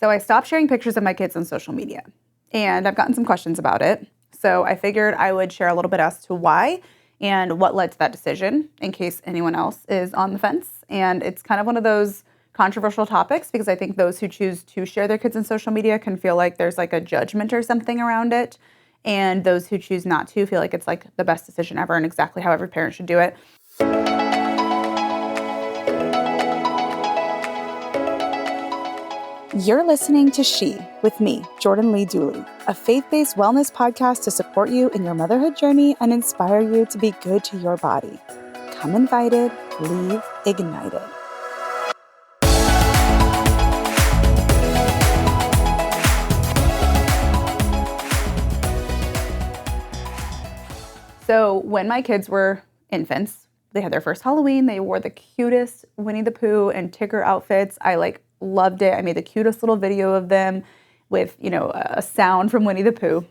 So I stopped sharing pictures of my kids on social media, and I've gotten some questions about it. So I figured I would share a little bit as to why and what led to that decision in case anyone else is on the fence. And it's kind of one of those controversial topics because I think those who choose to share their kids on social media can feel like there's like a judgment or something around it. And those who choose not to feel like it's like the best decision ever and exactly how every parent should do it. You're listening to She with me, Jordan Lee Dooley, a faith-based wellness podcast to support you in your motherhood journey and inspire you to be good to your body. Come invited, leave ignited. So when my kids were infants, they had their first Halloween. They wore the cutest Winnie the Pooh and Tigger outfits. I loved it. I made the cutest little video of them with, a sound from Winnie the Pooh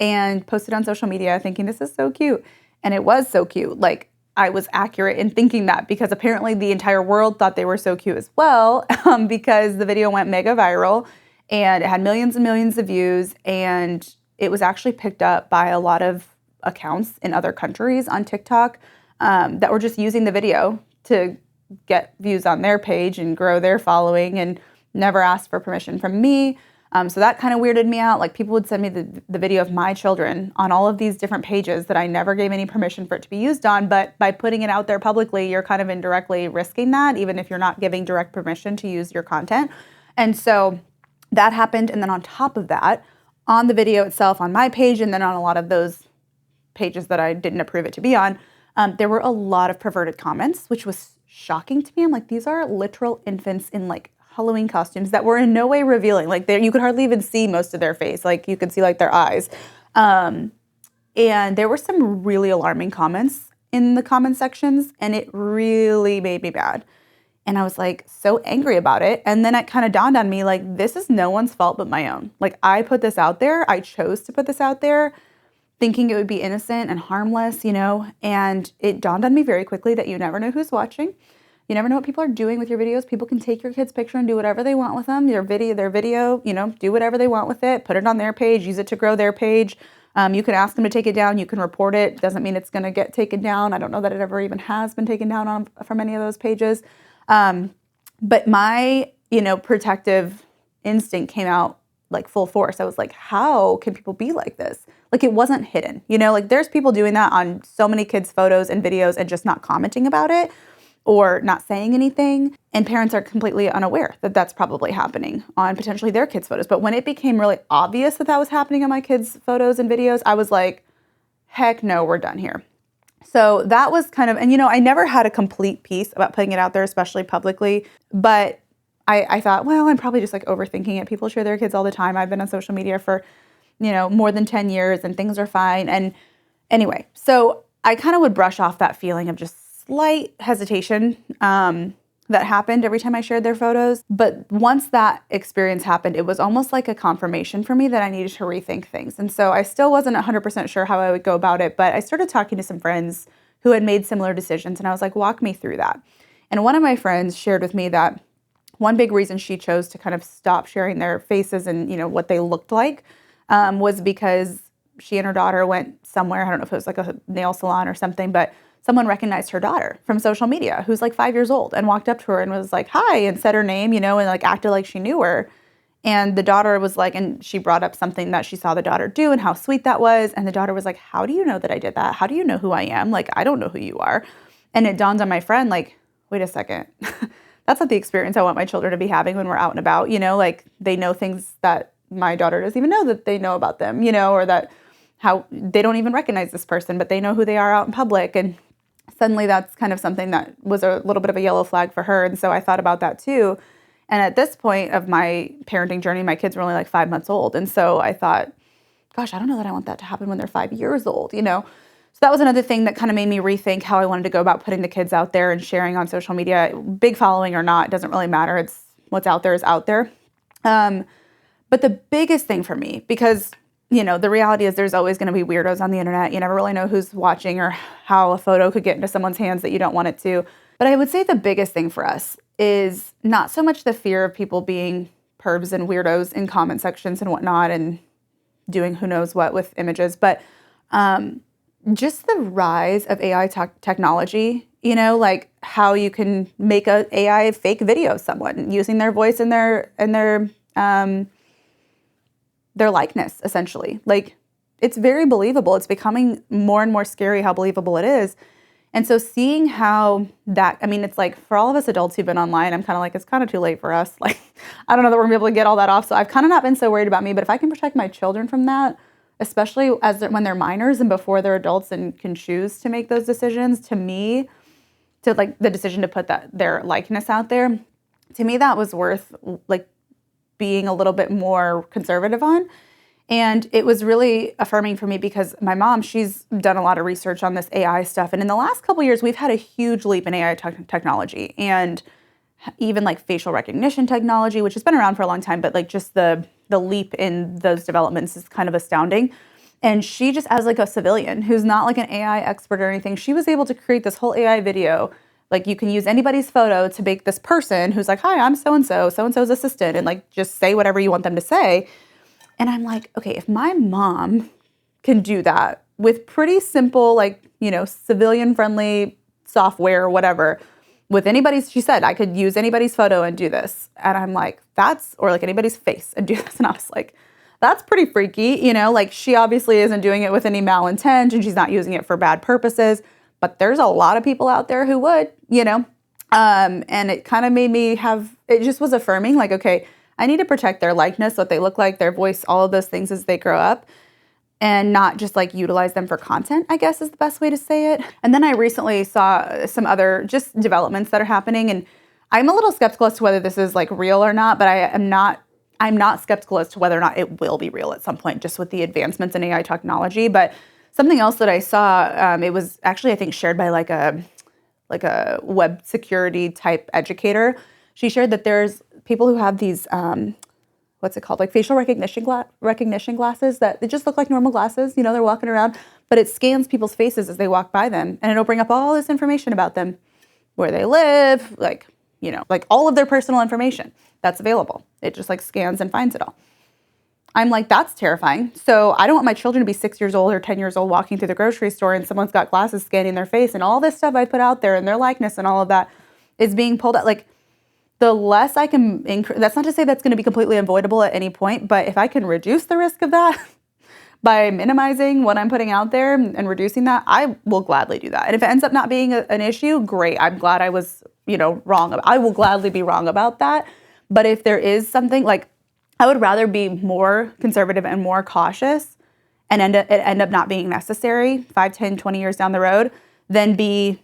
and posted on social media thinking this is so cute. And it was so cute. Like I was accurate in thinking that because apparently the entire world thought they were so cute as well because the video went mega viral and it had millions and millions of views. And it was actually picked up by a lot of accounts in other countries on TikTok that were just using the video to get views on their page and grow their following and never asked for permission from me. So that kind of weirded me out. Like people would send me the video of my children on all of these different pages that I never gave any permission for it to be used on. But by putting it out there publicly, you're kind of indirectly risking that, even if you're not giving direct permission to use your content. And so that happened. And then on top of that, on the video itself, on my page, and then on a lot of those pages that I didn't approve it to be on, there were a lot of perverted comments, which was shocking to me. I'm like, these are literal infants in like Halloween costumes that were in no way revealing. Like you could hardly even see most of their face. Like you could see like their eyes. And there were some really alarming comments in the comment sections, and it really made me mad. And I was like so angry about it. And then it kind of dawned on me, like, this is no one's fault but my own. Like I put this out there. I chose to put this out there thinking it would be innocent and harmless, and it dawned on me very quickly that you never know who's watching. You never know what people are doing with your videos. People can take your kid's picture and do whatever they want with them. Their video, do whatever they want with it, put it on their page, use it to grow their page. You can ask them to take it down. You can report it. Doesn't mean it's going to get taken down. I don't know that it ever even has been taken down from any of those pages. But my, protective instinct came out like full force. I was like, how can people be like this? Like it wasn't hidden, like there's people doing that on so many kids' photos and videos and just not commenting about it or not saying anything. And parents are completely unaware that that's probably happening on potentially their kids' photos. But when it became really obvious that that was happening on my kids' photos and videos, I was like, heck no, we're done here. So that was kind of, and I never had a complete peace about putting it out there, especially publicly, but I thought, well, I'm probably just like overthinking it. People share their kids all the time. I've been on social media for, more than 10 years and things are fine. And anyway, so I kind of would brush off that feeling of just slight hesitation that happened every time I shared their photos. But once that experience happened, it was almost like a confirmation for me that I needed to rethink things. And so I still wasn't 100% sure how I would go about it, but I started talking to some friends who had made similar decisions. And I was like, walk me through that. And one of my friends shared with me that one big reason she chose to kind of stop sharing their faces and, what they looked like was because she and her daughter went somewhere. I don't know if it was like a nail salon or something, but someone recognized her daughter from social media who's like 5 years old and walked up to her and was like, hi, and said her name, and like acted like she knew her. And the daughter was like, and she brought up something that she saw the daughter do and how sweet that was. And the daughter was like, how do you know that I did that? How do you know who I am? Like, I don't know who you are. And it dawned on my friend, like, wait a second. That's not the experience I want my children to be having when we're out and about, like they know things that my daughter doesn't even know that they know about them, or that how they don't even recognize this person, but they know who they are out in public. And suddenly that's kind of something that was a little bit of a yellow flag for her. And so I thought about that too. And at this point of my parenting journey, my kids were only like 5 months old. And so I thought, gosh, I don't know that I want that to happen when they're 5 years old, So that was another thing that kind of made me rethink how I wanted to go about putting the kids out there and sharing on social media. Big following or not, it doesn't really matter. It's what's out there is out there. But the biggest thing for me, because, the reality is there's always going to be weirdos on the internet. You never really know who's watching or how a photo could get into someone's hands that you don't want it to. But I would say the biggest thing for us is not so much the fear of people being pervs and weirdos in comment sections and whatnot and doing who knows what with images. But just the rise of AI technology, like how you can make a AI fake video of someone using their voice and their likeness, essentially. Like, it's very believable. It's becoming more and more scary how believable it is. And so seeing how that, it's like for all of us adults who've been online, I'm kind of like, it's kind of too late for us. Like, I don't know that we're going to be able to get all that off. So I've kind of not been so worried about me. But if I can protect my children from that, especially when they're minors and before they're adults and can choose to make those decisions, to me, to like the decision to put their likeness out there, to me, that was worth like being a little bit more conservative on. And it was really affirming for me because my mom, she's done a lot of research on this AI stuff. And in the last couple of years, we've had a huge leap in AI technology and even like facial recognition technology, which has been around for a long time, but like just the leap in those developments is kind of astounding. And she just, as like a civilian who's not like an AI expert or anything, she was able to create this whole AI video. Like, you can use anybody's photo to make this person who's like, hi, I'm so-and-so's assistant, and like just say whatever you want them to say. And I'm like, okay, if my mom can do that with pretty simple, like, civilian-friendly software or whatever, with anybody's, she said, I could use anybody's photo and do this. And I'm like, or like anybody's face and do this. And I was like, that's pretty freaky, like she obviously isn't doing it with any malintent and she's not using it for bad purposes. But there's a lot of people out there who would, and it kind of made me it just was affirming, like, okay, I need to protect their likeness, what they look like, their voice, all of those things as they grow up, and not just like utilize them for content, I guess is the best way to say it. And then I recently saw some other just developments that are happening, and I'm a little skeptical as to whether this is like real or not, but I'm not skeptical as to whether or not it will be real at some point, just with the advancements in AI technology. But something else that I saw, it was actually, I think, shared by like a web security type educator. She shared that there's people who have these, what's it called? Like facial recognition glasses that they just look like normal glasses. They're walking around, but it scans people's faces as they walk by them, and it'll bring up all this information about them, where they live, like all of their personal information that's available. It just like scans and finds it all. I'm like, that's terrifying. So I don't want my children to be 6 years old or 10 years old walking through the grocery store and someone's got glasses scanning their face and all this stuff I put out there and their likeness and all of that is being pulled out. Like, the less I can that's not to say that's going to be completely avoidable at any point, but if I can reduce the risk of that by minimizing what I'm putting out there and reducing that, I will gladly do that. And if it ends up not being an issue, great. I'm glad I was, wrong. I will gladly be wrong about that. But if there is something, like, I would rather be more conservative and more cautious and end up not being necessary 5, 10, 20 years down the road than be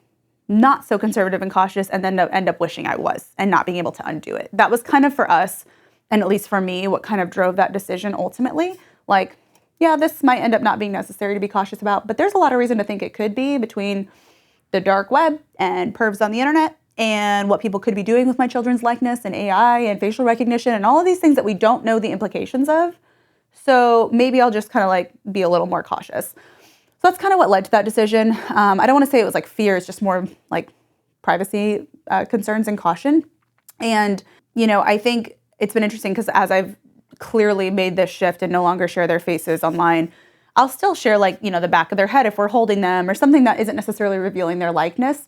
not so conservative and cautious and then end up wishing I was and not being able to undo it. That was kind of for us, and at least for me, what kind of drove that decision ultimately. Like, yeah, this might end up not being necessary to be cautious about, but there's a lot of reason to think it could be, between the dark web and pervs on the internet and what people could be doing with my children's likeness and AI and facial recognition and all of these things that we don't know the implications of. So maybe I'll just kind of like be a little more cautious. So that's kind of what led to that decision. I don't want to say it was like fear, it's just more like privacy concerns and caution. And, I think it's been interesting because as I've clearly made this shift and no longer share their faces online, I'll still share like, the back of their head if we're holding them or something that isn't necessarily revealing their likeness,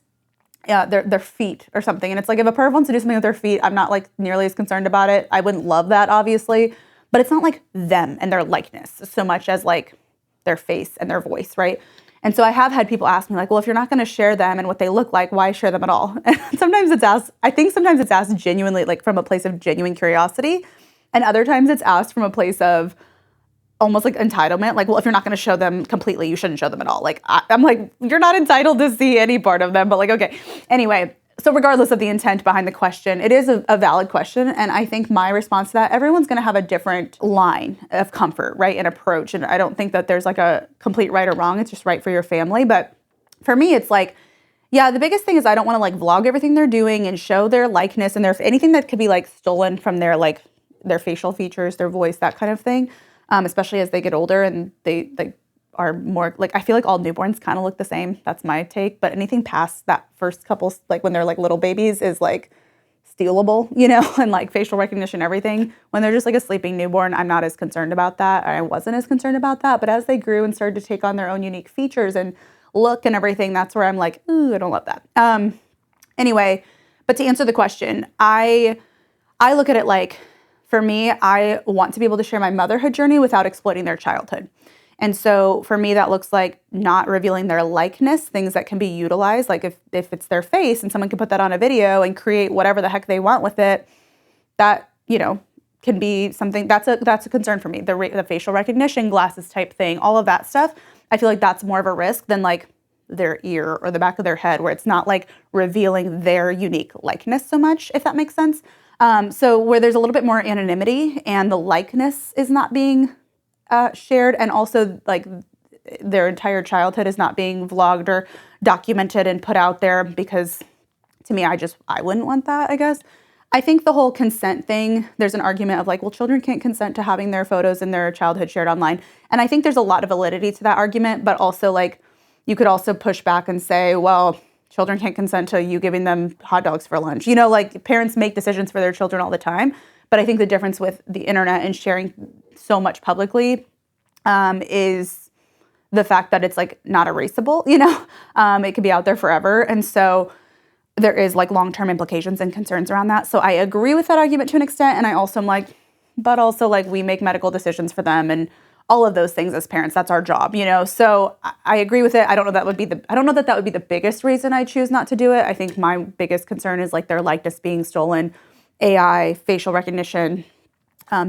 their feet or something. And it's like, if a perv wants to do something with their feet, I'm not like nearly as concerned about it. I wouldn't love that, obviously, but it's not like them and their likeness so much as like their face and their voice, right? And so I have had people ask me like, well, if you're not going to share them and what they look like, why share them at all? And sometimes it's asked genuinely, like from a place of genuine curiosity. And other times it's asked from a place of almost like entitlement. Like, well, if you're not going to show them completely, you shouldn't show them at all. Like, I'm like, you're not entitled to see any part of them, but like, okay. Anyway, so regardless of the intent behind the question, it is a valid question. And I think my response to that, everyone's going to have a different line of comfort, right, and approach. And I don't think that there's like a complete right or wrong. It's just right for your family. But for me, it's like, yeah, the biggest thing is I don't want to like vlog everything they're doing and show their likeness and their anything that could be like stolen from their like their facial features, their voice, that kind of thing. Especially as they get older and they like are more like, I feel like all newborns kind of look the same. That's my take. But anything past that first couple, like when they're like little babies, is like stealable, and like facial recognition, everything. When they're just like a sleeping newborn, I'm not as concerned about that. I wasn't as concerned about that. But as they grew and started to take on their own unique features and look and everything, that's where I'm like, ooh, I don't love that. Anyway, but to answer the question, I look at it like, for me, I want to be able to share my motherhood journey without exploiting their childhood. And so for me, that looks like not revealing their likeness, things that can be utilized. Like if it's their face and someone can put that on a video and create whatever the heck they want with it, that, can be something that's a concern for me. The facial recognition glasses type thing, all of that stuff. I feel like that's more of a risk than like their ear or the back of their head, where it's not like revealing their unique likeness so much, if that makes sense. So where there's a little bit more anonymity and the likeness is not being shared, and also like their entire childhood is not being vlogged or documented and put out there, because to me, I wouldn't want that, I guess. I think the whole consent thing, there's an argument of like, well, children can't consent to having their photos in their childhood shared online. And I think there's a lot of validity to that argument, but also like you could also push back and say, well, children can't consent to you giving them hot dogs for lunch. Like parents make decisions for their children all the time. But I think the difference with the internet and sharing so much publicly is the fact that it's like not erasable, it could be out there forever. And so there is like long-term implications and concerns around that. So I agree with that argument to an extent. And I also am like, but also like we make medical decisions for them and all of those things as parents. That's our job, So I agree with it. I don't know that would be the biggest reason I choose not to do it. I think my biggest concern is like their likeness being stolen, AI, facial recognition,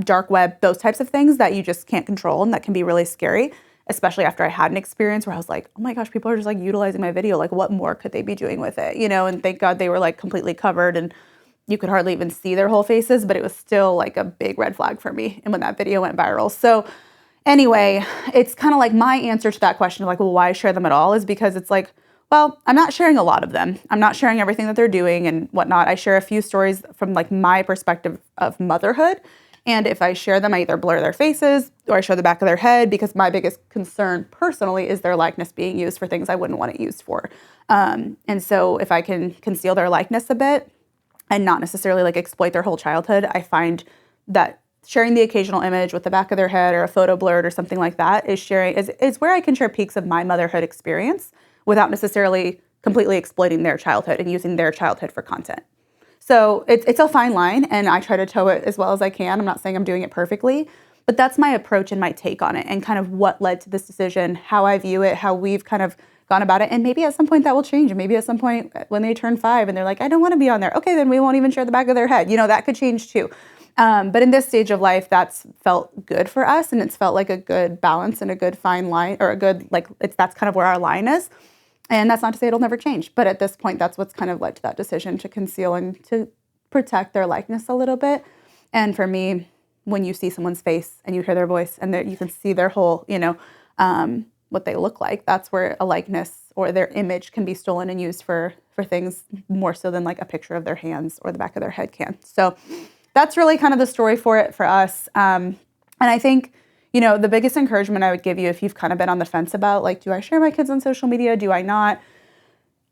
dark web, those types of things that you just can't control and that can be really scary, especially after I had an experience where I was like, oh my gosh, people are just like utilizing my video. Like what more could they be doing with it? And thank God they were like completely covered and you could hardly even see their whole faces, but it was still like a big red flag for me. And when that video went viral. So anyway, it's kind of like my answer to that question of like, well, why share them at all is because it's like, well, I'm not sharing a lot of them. I'm not sharing everything that they're doing and whatnot. I share a few stories from like my perspective of motherhood. And if I share them, I either blur their faces or I show the back of their head, because my biggest concern personally is their likeness being used for things I wouldn't want it used for. And so if I can conceal their likeness a bit and not necessarily like exploit their whole childhood, I find that sharing the occasional image with the back of their head or a photo blurred or something like that is where I can share peaks of my motherhood experience without necessarily completely exploiting their childhood and using their childhood for content. So it's a fine line, and I try to toe it as well as I can. I'm not saying I'm doing it perfectly, but that's my approach and my take on it and kind of what led to this decision, how I view it, how we've kind of gone about it. And maybe at some point that will change. And maybe at some point when they turn 5 and they're like, I don't want to be on there. Okay, then we won't even share the back of their head. That could change too. But in this stage of life, that's felt good for us. And it's felt like a good balance and a good fine line, or a good, that's kind of where our line is. And that's not to say it'll never change. But at this point, that's what's kind of led to that decision to conceal and to protect their likeness a little bit. And for me, when you see someone's face and you hear their voice and you can see their whole, what they look like, that's where a likeness or their image can be stolen and used for things more so than like a picture of their hands or the back of their head can. So that's really kind of the story for it for us. And I think, the biggest encouragement I would give you if you've kind of been on the fence about like, do I share my kids on social media? Do I not?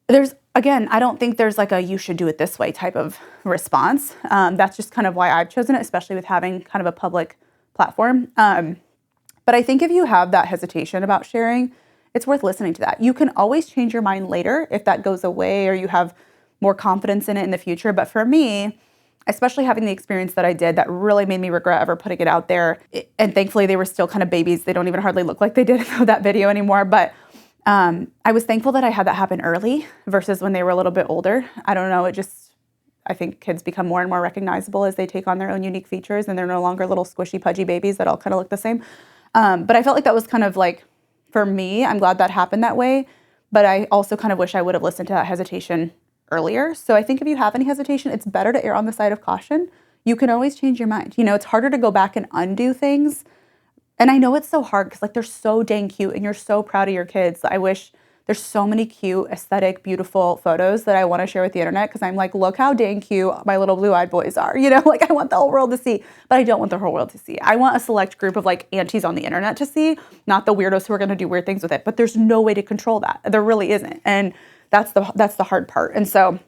I don't think there's like a you should do it this way type of response. That's just kind of why I've chosen it, especially with having kind of a public platform. But I think if you have that hesitation about sharing, it's worth listening to that. You can always change your mind later if that goes away or you have more confidence in it in the future. But for me, especially having the experience that I did, that really made me regret ever putting it out there. And thankfully, they were still kind of babies. They don't even hardly look like they did in that video anymore. But I was thankful that I had that happen early versus when they were a little bit older. I don't know. I think kids become more and more recognizable as they take on their own unique features, and they're no longer little squishy, pudgy babies that all kind of look the same. But I felt like that was kind of like, for me, I'm glad that happened that way. But I also kind of wish I would have listened to that hesitation earlier. So I think if you have any hesitation, it's better to err on the side of caution. You can always change your mind. It's harder to go back and undo things. And I know it's so hard because like they're so dang cute and you're so proud of your kids. I wish there's so many cute, aesthetic, beautiful photos that I want to share with the internet because I'm like, look how dang cute my little blue-eyed boys are. Like I want the whole world to see, but I don't want the whole world to see. I want a select group of like aunties on the internet to see, not the weirdos who are going to do weird things with it. But there's no way to control that. There really isn't. And that's the hard part. And so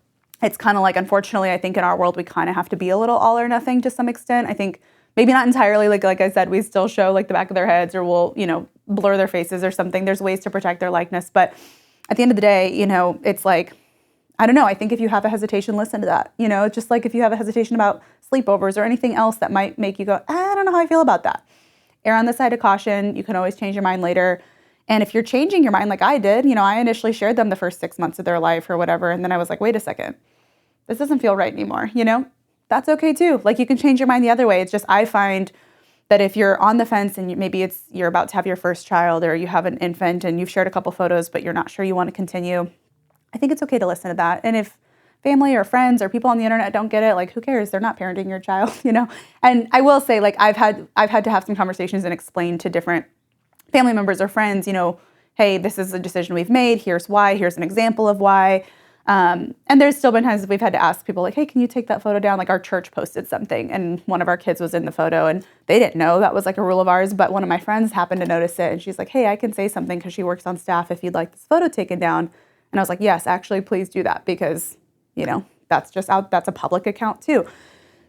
it's kind of like, unfortunately, I think in our world, we kind of have to be a little all or nothing to some extent. I think maybe not entirely, like I said, we still show like the back of their heads, or we'll, blur their faces or something. There's ways to protect their likeness. But at the end of the day, it's like, I don't know. I think if you have a hesitation, listen to that. Just like if you have a hesitation about sleepovers or anything else that might make you go, I don't know how I feel about that. Err on the side of caution. You can always change your mind later. And if you're changing your mind like I did, I initially shared them the first 6 months of their life or whatever. And then I was like, wait a second, this doesn't feel right anymore. That's okay too. Like, you can change your mind the other way. It's just, I find that if you're on the fence and maybe you're about to have your first child, or you have an infant and you've shared a couple photos, but you're not sure you want to continue, I think it's okay to listen to that. And if family or friends or people on the internet don't get it, like, who cares? They're not parenting your child, And I will say, like, I've had to have some conversations and explain to different family members or friends, hey, this is a decision we've made. Here's why. Here's an example of why. And there's still been times we've had to ask people, like, hey, can you take that photo down? Like, our church posted something and one of our kids was in the photo, and they didn't know that was like a rule of ours. But one of my friends happened to notice it, and she's like, hey, I can say something because she works on staff if you'd like this photo taken down. And I was like, yes, actually, please do that, because, that's just out. That's a public account too.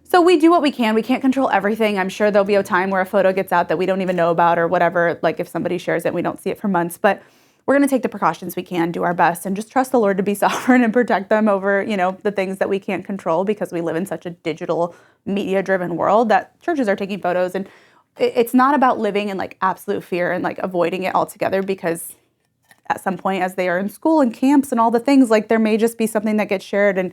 So we do what we can. We can't control everything. I'm sure there'll be a time where a photo gets out that we don't even know about or whatever. Like, if somebody shares it, we don't see it for months. But we're going to take the precautions we can, do our best, and just trust the Lord to be sovereign and protect them over, the things that we can't control, because we live in such a digital, media-driven world that churches are taking photos. And it's not about living in like absolute fear and like avoiding it altogether, because at some point, as they are in school and camps and all the things, like, there may just be something that gets shared, and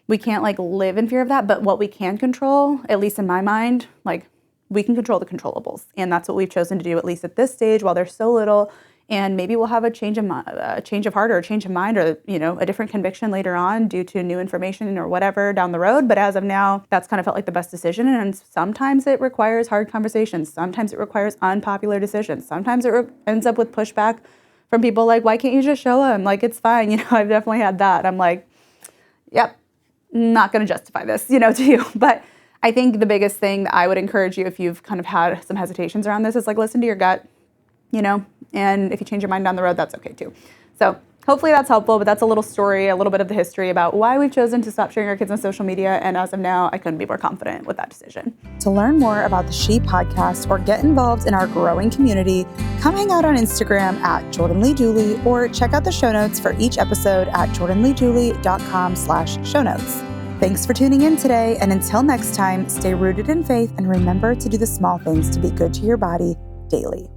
we can't like live in fear of that. But what we can control, at least in my mind, like, we can control the controllables. And that's what we've chosen to do, at least at this stage, while they're so little. And maybe we'll have a change of heart or a change of mind, or, a different conviction later on due to new information or whatever down the road. But as of now, that's kind of felt like the best decision. And sometimes it requires hard conversations. Sometimes it requires unpopular decisions. Sometimes it ends up with pushback from people like, why can't you just show them? Like, it's fine. I've definitely had that. I'm like, yep, not going to justify this, to you. But I think the biggest thing that I would encourage you, if you've kind of had some hesitations around this, is like, listen to your gut, and if you change your mind down the road, that's okay too. So hopefully that's helpful, but that's a little story, a little bit of the history about why we've chosen to stop sharing our kids on social media. And as of now, I couldn't be more confident with that decision. To learn more about the She Podcast or get involved in our growing community, come hang out on Instagram at Jordan Lee Dooley, or check out the show notes for each episode at jordanleedooley.com/show notes. Thanks for tuning in today. And until next time, stay rooted in faith and remember to do the small things to be good to your body daily.